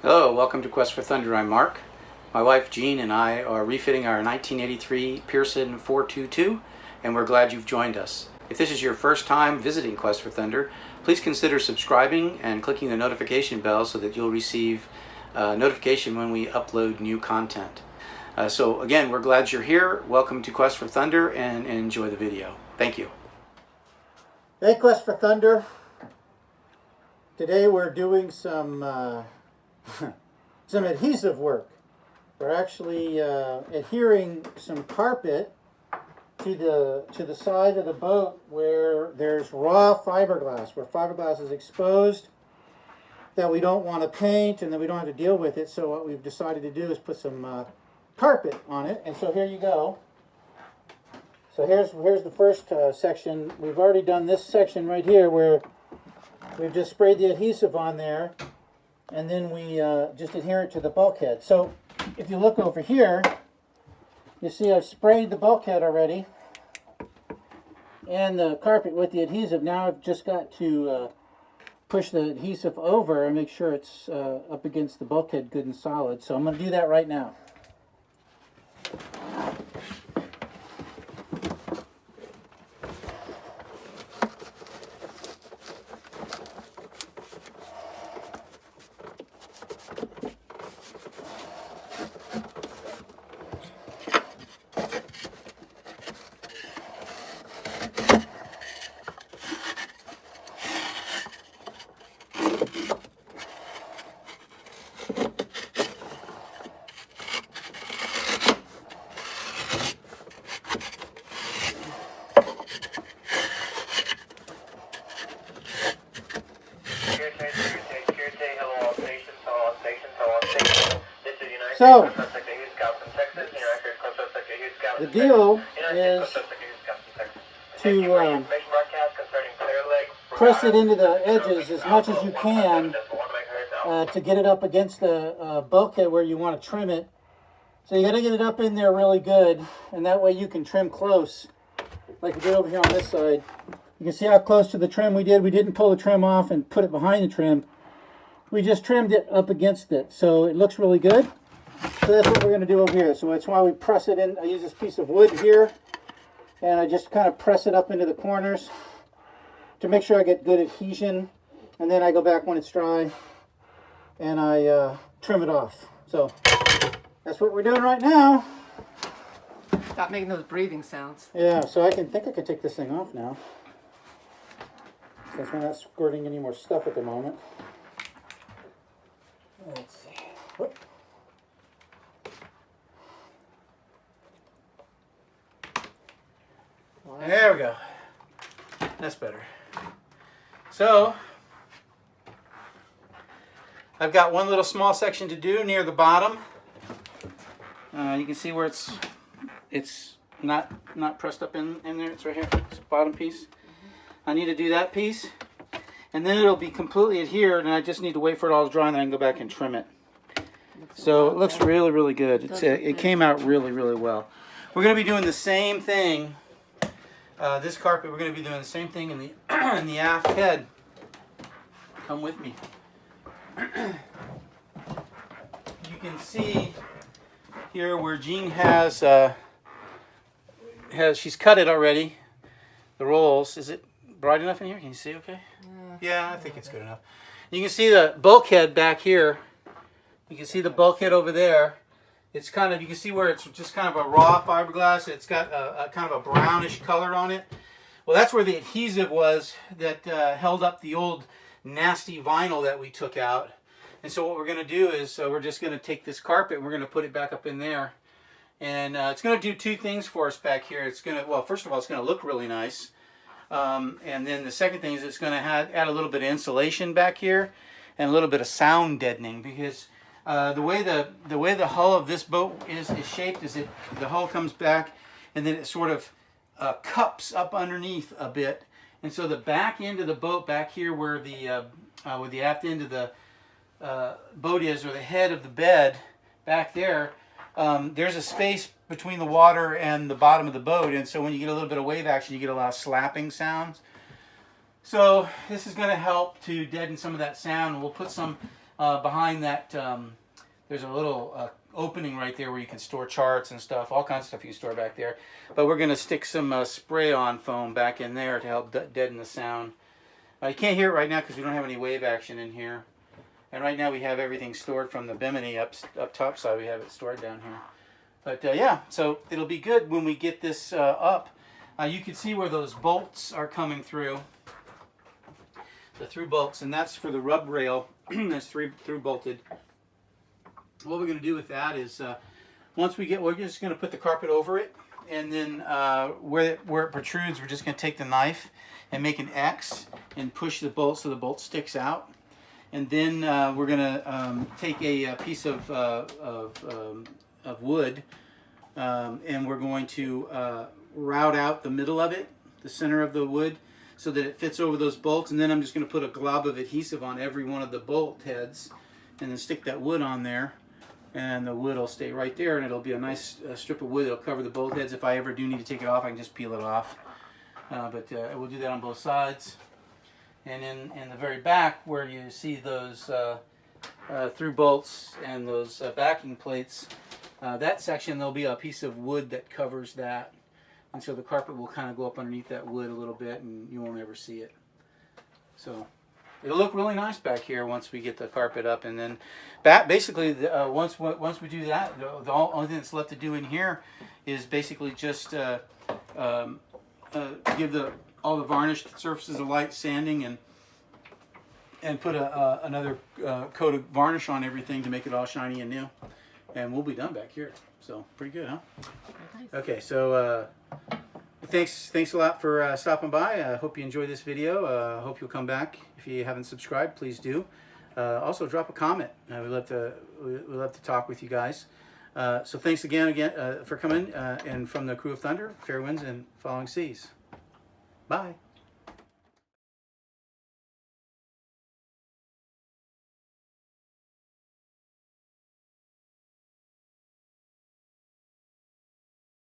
Hello, welcome to Quest for Thunder. I'm Mark. My wife Jean and I are refitting our 1983 Pearson 422, and we're glad you've joined us. If this is your first time visiting Quest for Thunder, please consider subscribing and clicking the notification bell so that you'll receive notification when we upload new content. So again, we're glad you're here. Welcome to Quest for Thunder and enjoy the video. Thank you. Hey, Quest for Thunder. Today we're doing some some adhesive work. We're actually adhering some carpet to the side of the boat where there's raw fiberglass, where fiberglass is exposed that we don't want to paint and then we don't have to deal with it. So what we've decided to do is put some carpet on it. And so here you go. So here's the first section. We've already done this section right here where we've just sprayed the adhesive on there, and then we just adhere it to the bulkhead. So if you look over here, you see I've sprayed the bulkhead already and the carpet with the adhesive. Now I've just got to push the adhesive over and make sure it's up against the bulkhead good and solid. So I'm going to do that right now. So, the deal is to press it into the edges as much as you can to get it up against the bulkhead where you want to trim it. So you got to get it up in there really good, and that way you can trim close, like we did over here on this side. You can see how close to the trim we did. We didn't pull the trim off and put it behind the trim. We just trimmed it up against it, so it looks really good. So that's what we're going to do over here. So that's why we press it in. I use this piece of wood here, and I just kind of press it up into the corners to make sure I get good adhesion. And then I go back when it's dry, and I trim it off. So that's what we're doing right now. Stop making those breathing sounds. Yeah, so I think I can take this thing off now, since we're not squirting any more stuff at the moment. Let's see. Whoop. There we go. That's better. So, I've got one little small section to do near the bottom. You can see where it's not pressed up in there. It's right here, this bottom piece. I need to do that piece, and then it'll be completely adhered, and I just need to wait for it all to dry, and then I can go back and trim it. So it looks really, really good. It came out really, really well. We're going to be doing the same thing. This carpet, we're going to be doing the same thing in the in the aft head. Come with me. You can see here where Jean has she's cut it already. The rolls. Is it bright enough in here? Can you see okay? Yeah, I think it's good enough. You can see the bulkhead back here. You can see the bulkhead over there. It's kind of, you can see where it's just kind of a raw fiberglass. It's got a kind of a brownish color on it. Well, that's where the adhesive was that held up the old nasty vinyl that we took out. And so what we're going to do is we're just going to take this carpet and we're going to put it back up in there. And it's going to do two things for us back here. It's going to, well, first of all, it's going to look really nice. And then the second thing is it's going to add a little bit of insulation back here and a little bit of sound deadening, because the way the hull of this boat is shaped is the hull comes back and then it sort of cups up underneath a bit, and so the back end of the boat back here where the aft end of the boat is, or the head of the bed back there, there's a space between the water and the bottom of the boat, and so when you get a little bit of wave action, you get a lot of slapping sounds. So this is going to help to deaden some of that sound, and we'll put some behind that, there's a little opening right there where you can store charts and stuff, all kinds of stuff you can store back there. But we're going to stick some spray-on foam back in there to help deaden the sound. You can't hear it right now because we don't have any wave action in here. And right now we have everything stored from the bimini up top side. We have it stored down here. But yeah, so it'll be good when we get this up. You can see where those bolts are coming through. The through bolts, and that's for the rub rail. That's through bolted. What we're going to do with that is, once we get, we're just going to put the carpet over it, and then where it protrudes, we're just going to take the knife and make an X and push the bolt so the bolt sticks out. And then we're going to take a piece of wood, and we're going to route out the middle of it, the center of the wood, so that it fits over those bolts. And then I'm just going to put a glob of adhesive on every one of the bolt heads, and then stick that wood on there. And the wood will stay right there, and it'll be a nice strip of wood that'll cover the bolt heads. If I ever do need to take it off, I can just peel it off. But we'll do that on both sides. And in the very back, where you see those through bolts and those backing plates, that section, there'll be a piece of wood that covers that. And so the carpet will kind of go up underneath that wood a little bit, and you won't ever see it. So it'll look really nice back here once we get the carpet up. And then basically, once we do that, the only thing that's left to do in here is basically just give all the varnished surfaces a light sanding, and put another coat of varnish on everything to make it all shiny and new. And we'll be done back here. So pretty good, huh? Okay, so thanks a lot for stopping by. I hope you enjoyed this video. I hope you'll come back. If you haven't subscribed, please do. Also, drop a comment. We love to talk with you guys. So thanks again for coming. And from the crew of Thunder, fair winds and following seas. Bye.